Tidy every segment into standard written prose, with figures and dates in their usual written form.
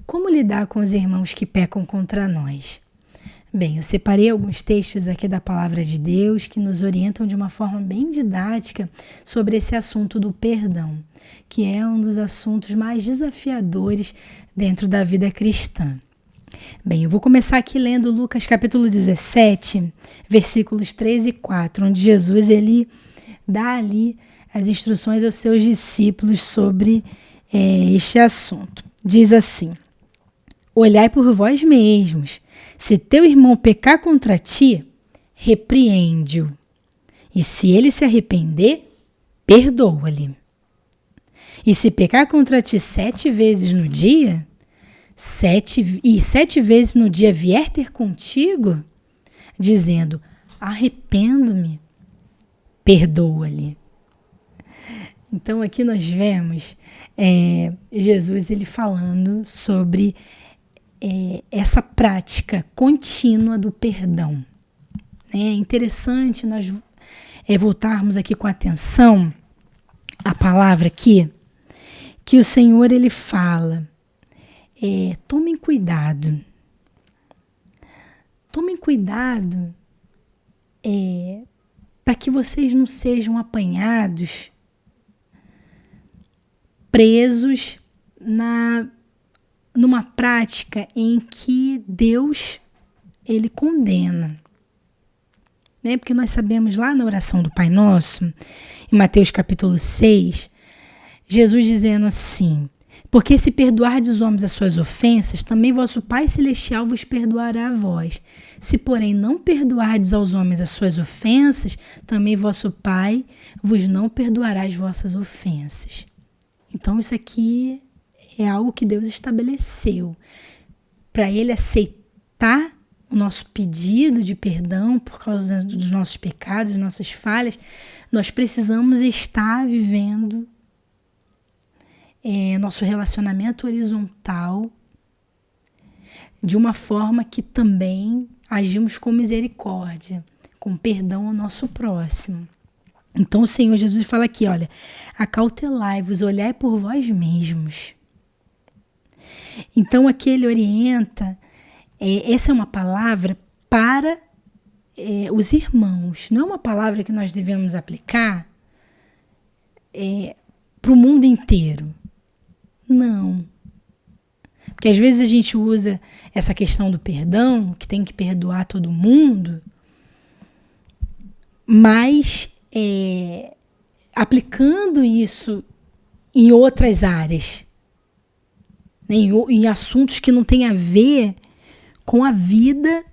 Como lidar com os irmãos que pecam contra nós? Bem, eu separei alguns textos aqui da Palavra de Deus que nos orientam de uma forma bem didática sobre esse assunto do perdão, que é um dos assuntos mais desafiadores dentro da vida cristã. Bem, eu vou começar aqui lendo Lucas capítulo 17, versículos 3 e 4, onde Jesus ele dá ali as instruções aos seus discípulos sobre este assunto. Diz assim: olhai por vós mesmos. Se teu irmão pecar contra ti, repreende-o. E se ele se arrepender, perdoa-lhe. E se pecar contra ti 7 vezes no dia, 7 vezes no dia vier ter contigo, dizendo, arrependo-me, perdoa-lhe. Então aqui nós vemos Jesus ele falando sobre essa prática contínua do perdão. É interessante nós voltarmos aqui com atenção à palavra aqui, que o Senhor ele fala, tomem cuidado. Tomem cuidado para que vocês não sejam apanhados, presos numa prática em que Deus ele condena. Né? Porque nós sabemos lá na oração do Pai Nosso, em Mateus capítulo 6, Jesus dizendo assim, porque se perdoardes os homens as suas ofensas, também vosso Pai Celestial vos perdoará a vós. Se, porém, não perdoardes aos homens as suas ofensas, também vosso Pai vos não perdoará as vossas ofensas. Então, isso aqui é algo que Deus estabeleceu para Ele aceitar o nosso pedido de perdão por causa dos nossos pecados, das nossas falhas. Nós precisamos estar vivendo nosso relacionamento horizontal de uma forma que também agimos com misericórdia, com perdão ao nosso próximo. Então o Senhor Jesus fala aqui, olha, acautelai-vos, olhai por vós mesmos. Então aqui ele orienta, essa é uma palavra para os irmãos, não é uma palavra que nós devemos aplicar para o mundo inteiro. Não. Porque às vezes a gente usa essa questão do perdão, que tem que perdoar todo mundo, mas aplicando isso em outras áreas, né, em assuntos que não têm a ver com a vida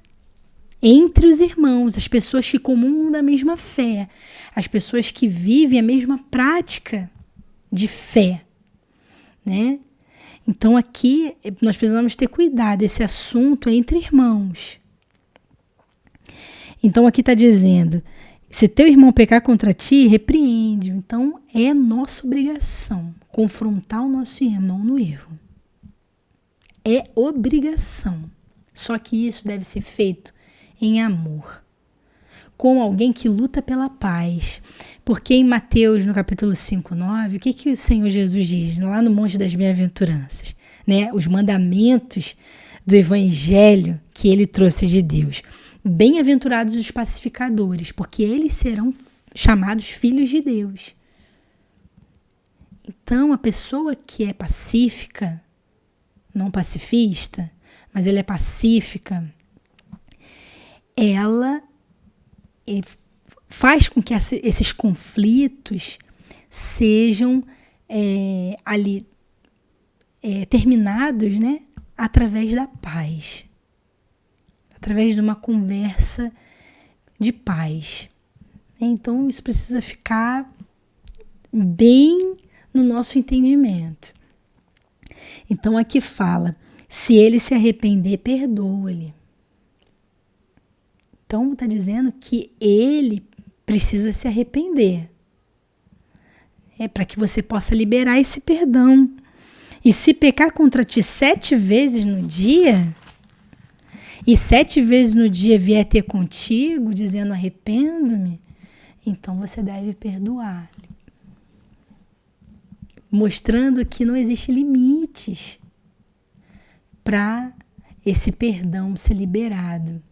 entre os irmãos, as pessoas que comungam da mesma fé, as pessoas que vivem a mesma prática de fé, né? Então aqui nós precisamos ter cuidado, esse assunto é entre irmãos. Então aqui está dizendo, se teu irmão pecar contra ti, repreende-o. Então é nossa obrigação confrontar o nosso irmão no erro. É obrigação. Só que isso deve ser feito em amor, com alguém que luta pela paz. Porque em Mateus, no capítulo 5:9, o que o Senhor Jesus diz? Lá no Monte das Bem-aventuranças, né? Os mandamentos do Evangelho que ele trouxe de Deus. Bem-aventurados os pacificadores, porque eles serão chamados filhos de Deus. Então, a pessoa que é pacífica, não pacifista, mas ela é pacífica, ela faz com que esses conflitos sejam terminados, né, através da paz, através de uma conversa de paz. Então, isso precisa ficar bem no nosso entendimento. Então, aqui fala, se ele se arrepender, perdoa-lhe. Então, está dizendo que ele precisa se arrepender. Para que você possa liberar esse perdão. E se pecar contra ti 7 vezes no dia, e 7 vezes no dia vier ter contigo, dizendo arrependo-me, então você deve perdoar-lhe. Mostrando que não existe limites. para esse perdão ser liberado.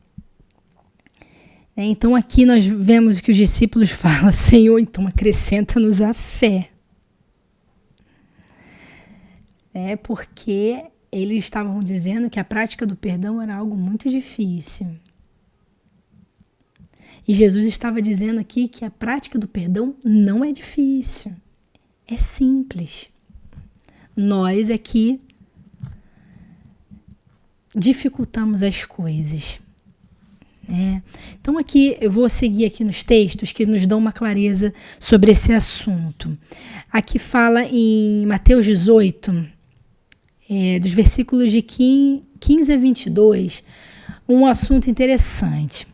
Então aqui nós vemos que os discípulos falam: Senhor, então acrescenta-nos a fé. Porque eles estavam dizendo que a prática do perdão era algo muito difícil. E Jesus estava dizendo aqui que a prática do perdão não é difícil, é simples. Nós aqui dificultamos as coisas. Então aqui eu vou seguir aqui nos textos que nos dão uma clareza sobre esse assunto. Aqui fala em Mateus 18, dos versículos de 15 a 22, um assunto interessante.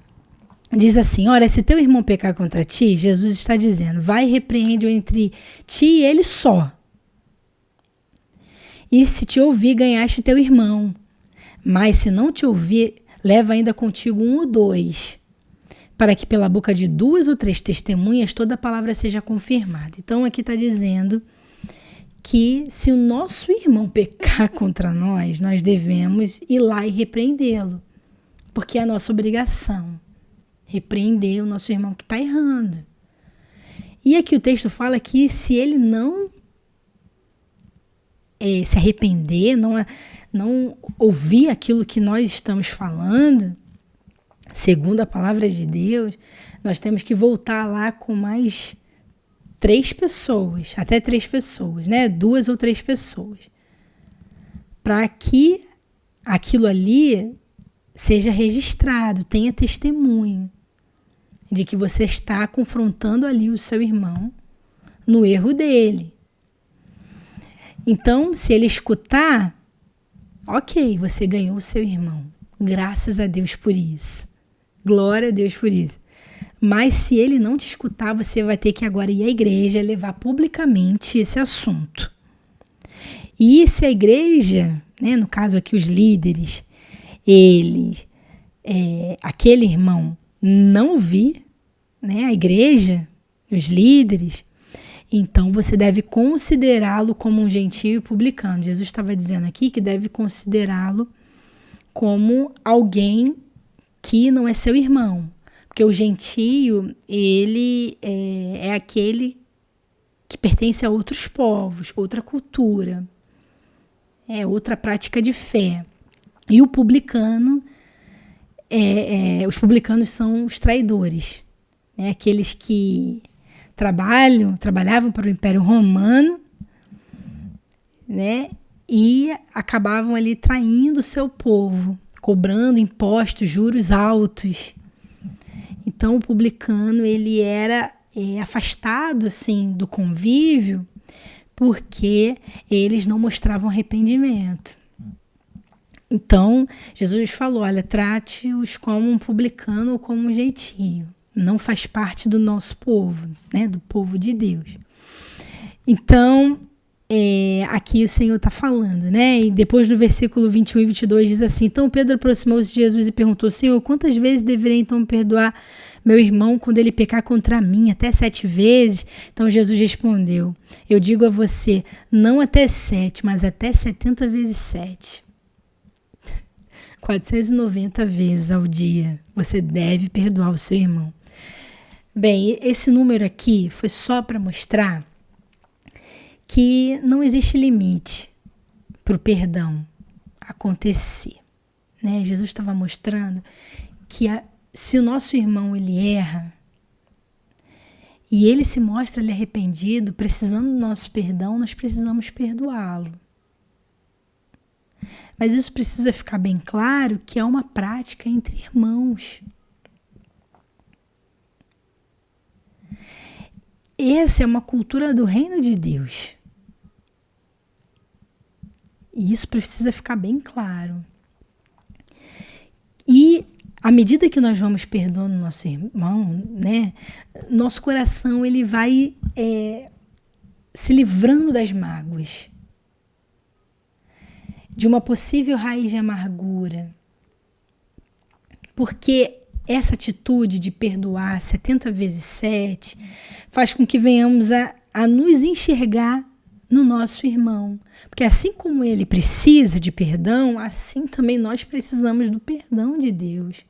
Diz assim: ora, se teu irmão pecar contra ti, Jesus está dizendo, vai e repreende-o entre ti e ele só. E se te ouvir, ganhaste teu irmão. Mas se não te ouvir, leva ainda contigo 1 ou 2, para que pela boca de 2 ou 3 testemunhas toda a palavra seja confirmada. Então aqui está dizendo que se o nosso irmão pecar contra nós, nós devemos ir lá e repreendê-lo, porque é a nossa obrigação, repreender o nosso irmão que está errando. E aqui o texto fala que se ele não se arrepender, não ouvir aquilo que nós estamos falando, segundo a palavra de Deus, nós temos que voltar lá com mais 3 pessoas, até 3 pessoas, 2 ou 3 pessoas, para que aquilo ali seja registrado, tenha testemunho de que você está confrontando ali o seu irmão no erro dele. Então, se ele escutar, ok, você ganhou o seu irmão. Graças a Deus por isso. Glória a Deus por isso. Mas se ele não te escutar, você vai ter que agora ir à igreja levar publicamente esse assunto. E se a igreja, no caso aqui os líderes, aquele irmão não ouvir, a igreja, os líderes, então você deve considerá-lo como um gentio e publicano. Jesus estava dizendo aqui que deve considerá-lo como alguém que não é seu irmão. Porque o gentio, ele é aquele que pertence a outros povos, outra cultura, outra prática de fé. E o publicano, os publicanos são os traidores, aqueles que trabalhavam para o Império Romano, e acabavam ali traindo o seu povo, cobrando impostos, juros altos. Então o publicano ele era afastado assim do convívio porque eles não mostravam arrependimento. Então Jesus falou: olha, trate-os como um publicano ou como um gentio. Não faz parte do nosso povo, do povo de Deus. Então, aqui o Senhor está falando, E depois do versículo 21 e 22 diz assim: então Pedro aproximou-se de Jesus e perguntou: Senhor, quantas vezes deverei então perdoar meu irmão quando ele pecar contra mim? Até 7 vezes? Então Jesus respondeu: eu digo a você, não até 7, mas até 70 vezes 7. 490 vezes ao dia você deve perdoar o seu irmão. Bem, esse número aqui foi só para mostrar que não existe limite para o perdão acontecer. Jesus estava mostrando que se o nosso irmão ele erra e ele se mostra ali arrependido, precisando do nosso perdão, nós precisamos perdoá-lo. Mas isso precisa ficar bem claro que é uma prática entre irmãos. Essa é uma cultura do reino de Deus. E isso precisa ficar bem claro. E à medida que nós vamos perdoando nosso irmão, nosso coração ele vai se livrando das mágoas, de uma possível raiz de amargura. Porque essa atitude de perdoar 70 vezes 7 faz com que venhamos a nos enxergar no nosso irmão. Porque assim como ele precisa de perdão, assim também nós precisamos do perdão de Deus.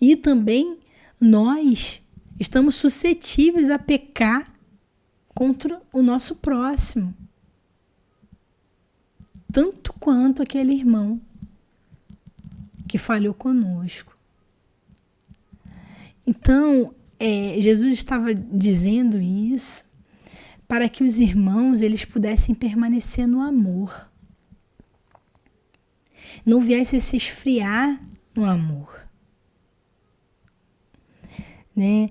E também nós estamos suscetíveis a pecar contra o nosso próximo. Tanto quanto aquele irmão que falhou conosco. Então, Jesus estava dizendo isso para que os irmãos eles pudessem permanecer no amor. Não viesse a se esfriar no amor. Né?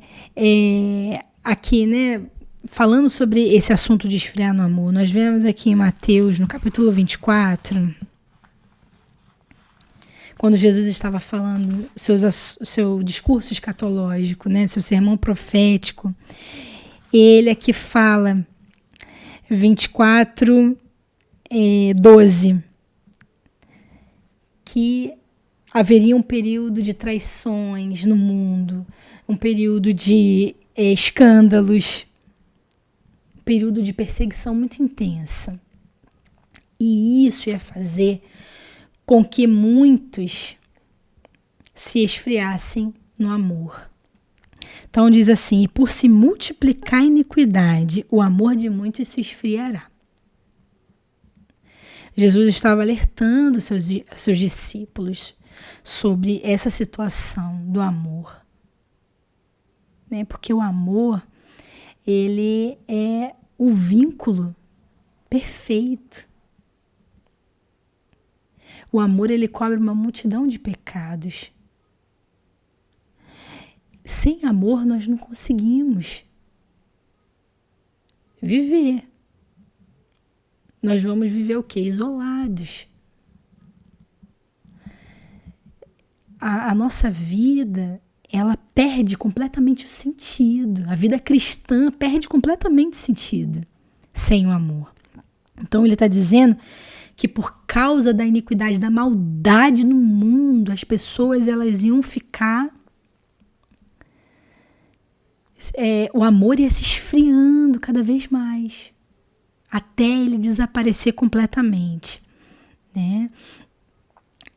Aqui, né, falando sobre esse assunto de esfriar no amor, nós vemos aqui em Mateus, no capítulo 24, quando Jesus estava falando seu discurso escatológico, né, seu sermão profético, ele aqui fala, 24, 12, que haveria um período de traições no mundo, um período de escândalos, um período de perseguição muito intensa. E isso ia fazer com que muitos se esfriassem no amor. Então diz assim, e por se multiplicar a iniquidade, o amor de muitos se esfriará. Jesus estava alertando seus discípulos sobre essa situação do amor. Né? Porque o amor, ele é o vínculo perfeito. O amor, ele cobre uma multidão de pecados. Sem amor, nós não conseguimos viver. Nós vamos viver o quê? Isolados. A nossa vida, ela perde completamente o sentido. A vida cristã perde completamente o sentido sem o amor. Então, ele está dizendo que por causa da iniquidade, da maldade no mundo, as pessoas elas iam ficar... o amor ia se esfriando cada vez mais, até ele desaparecer completamente, né?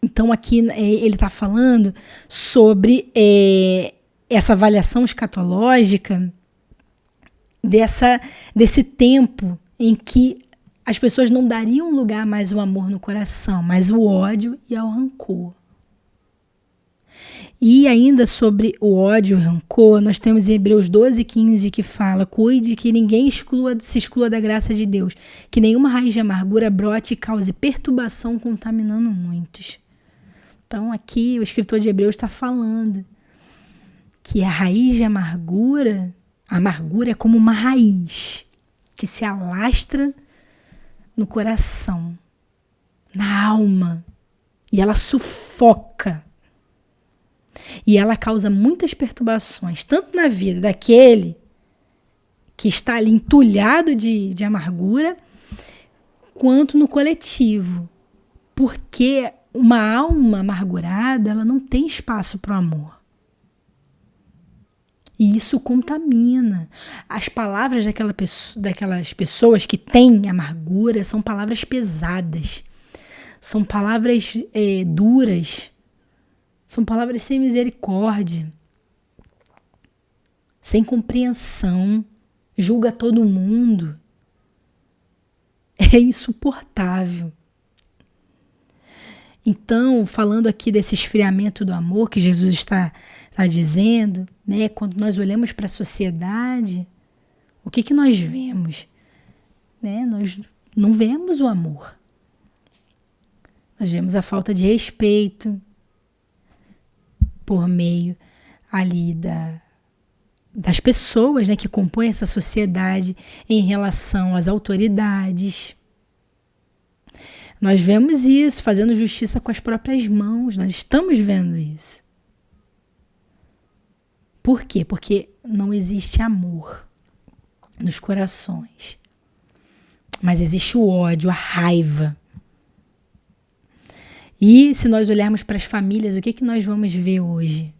Então aqui ele está falando sobre essa avaliação escatológica desse tempo em que as pessoas não dariam lugar mais ao amor no coração, mas o ódio e ao rancor. E ainda sobre o ódio e o rancor, nós temos em Hebreus 12:15 que fala: cuide que ninguém se exclua da graça de Deus, que nenhuma raiz de amargura brote e cause perturbação, contaminando muitos. Então aqui o escritor de Hebreus está falando que a raiz de amargura é como uma raiz que se alastra no coração, na alma, e ela sufoca. E ela causa muitas perturbações, tanto na vida daquele que está ali entulhado de amargura, quanto no coletivo. Porque uma alma amargurada, ela não tem espaço para o amor. E isso contamina. As palavras daquelas pessoas que têm amargura são palavras pesadas. São palavras duras. São palavras sem misericórdia. Sem compreensão. Julga todo mundo. É insuportável. Então, falando aqui desse esfriamento do amor que Jesus está dizendo, né? Quando nós olhamos para a sociedade, o que nós vemos? Né? Nós não vemos o amor. Nós vemos a falta de respeito por meio ali das pessoas, né, que compõem essa sociedade em relação às autoridades. Nós vemos isso, fazendo justiça com as próprias mãos. Nós estamos vendo isso. Por quê? Porque não existe amor nos corações. Mas existe o ódio, a raiva. E se nós olharmos para as famílias, o que nós vamos ver hoje?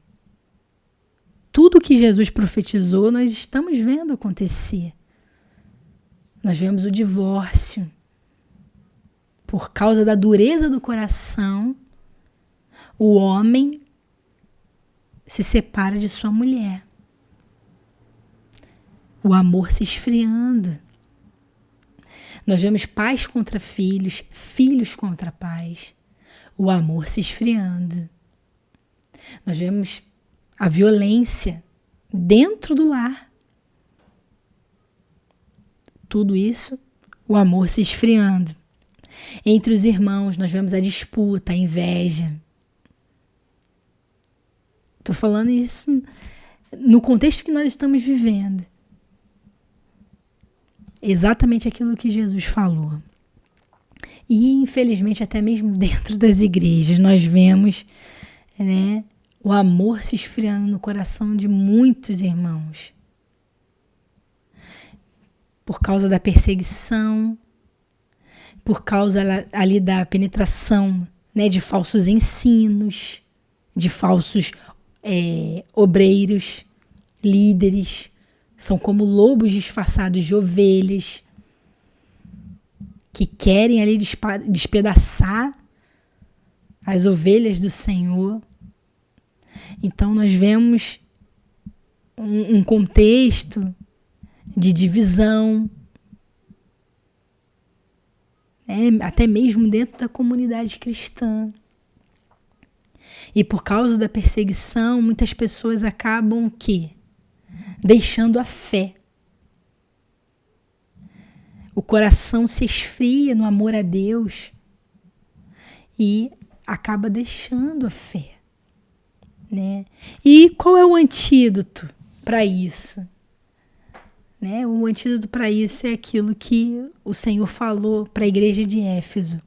Tudo que Jesus profetizou, nós estamos vendo acontecer Nós vemos o divórcio. Por causa da dureza do coração, o homem se separa de sua mulher. O amor se esfriando. Nós vemos pais contra filhos, filhos contra pais. O amor se esfriando. Nós vemos a violência dentro do lar. Tudo isso, o amor se esfriando. Entre os irmãos, nós vemos a disputa, a inveja. Estou falando isso no contexto que nós estamos vivendo. Exatamente aquilo que Jesus falou. E, infelizmente, até mesmo dentro das igrejas, nós vemos, né, o amor se esfriando no coração de muitos irmãos. Por causa da perseguição, por causa ali da penetração, né, de falsos ensinos, de falsos obreiros, líderes. São como lobos disfarçados de ovelhas que querem ali despedaçar as ovelhas do Senhor. Então nós vemos um contexto de divisão, né? Até mesmo dentro da comunidade cristã. E por causa da perseguição, muitas pessoas acabam deixando a fé. O coração se esfria no amor a Deus e acaba deixando a fé, né? E qual é o antídoto para isso? Né? O antídoto para isso é aquilo que o Senhor falou para a igreja de Éfeso,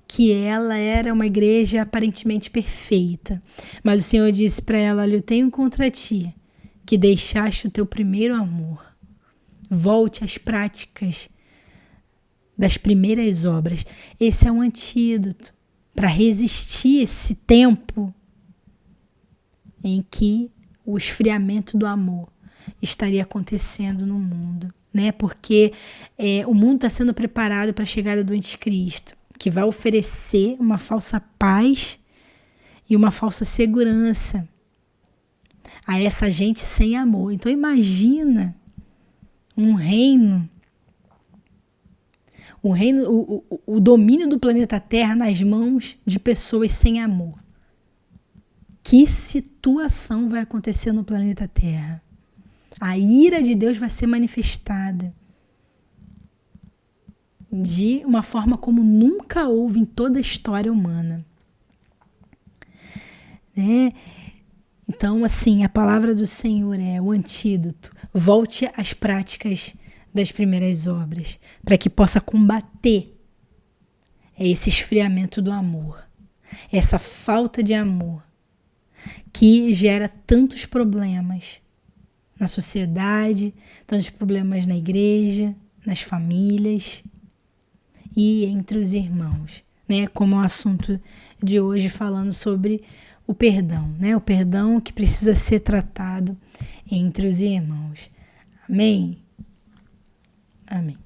que ela era uma igreja aparentemente perfeita, mas o Senhor disse para ela: olha, eu tenho contra ti que deixaste o teu primeiro amor. Volte às práticas das primeiras obras. Esse é um antídoto para resistir esse tempo em que o esfriamento do amor estaria acontecendo no mundo, né? Porque o mundo está sendo preparado para a chegada do anticristo, que vai oferecer uma falsa paz e uma falsa segurança a essa gente sem amor. Então imagina um reino, o domínio do planeta Terra nas mãos de pessoas sem amor. Que situação vai acontecer no planeta Terra? A ira de Deus vai ser manifestada de uma forma como nunca houve em toda a história humana, né? Então, assim, a palavra do Senhor é o antídoto. Volte às práticas das primeiras obras, para que possa combater esse esfriamento do amor, essa falta de amor que gera tantos problemas na sociedade, tantos problemas na igreja, nas famílias e entre os irmãos, né? Como é o assunto de hoje, falando sobre o perdão, né? O perdão que precisa ser tratado entre os irmãos. Amém? Amém.